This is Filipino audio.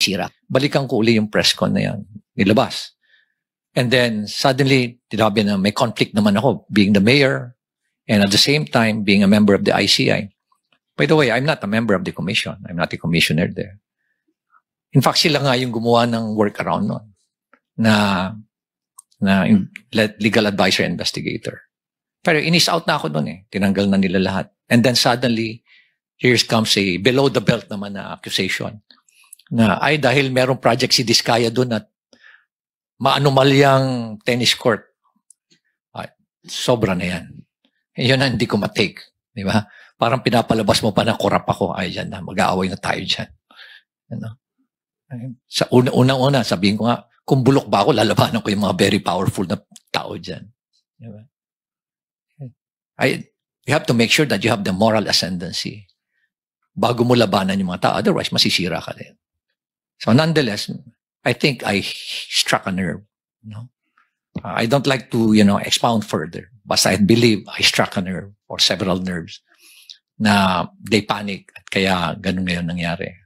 sira. Balikan ko uli yung press con na yan. Nilabas. And then, suddenly, tinabi na may conflict naman ako, being the mayor, and at the same time, being a member of the ICI. By the way, I'm not a member of the commission. I'm not a commissioner there. In fact, sila nga yung gumawa ng workaround nun na legal advisor investigator. Pero inis out na ako nun eh. Tinanggal na nila lahat. And then suddenly, here comes a below the belt naman na accusation na ay dahil merong project si Diskaya doon at maanumalyang tennis court. Ay, sobra na yan. Yun na hindi ko matake. Di ba? Parang pinapalabas mo pa na korap ako. Ay, yan na. Mag-aaway na tayo dyan. Ano? Sa unang-una, sabihin ko nga, kung bulok ba ako, lalabanan ko yung mga very powerful na tao dyan. Di ba? You have to make sure that you have the moral ascendancy bago mo labanan yung mga tao. Otherwise, masisira ka din. So nonetheless, I think I struck a nerve. No? I don't like to, expound further. But I believe I struck a nerve or several nerves na they panic at kaya ganun ngayon nangyari.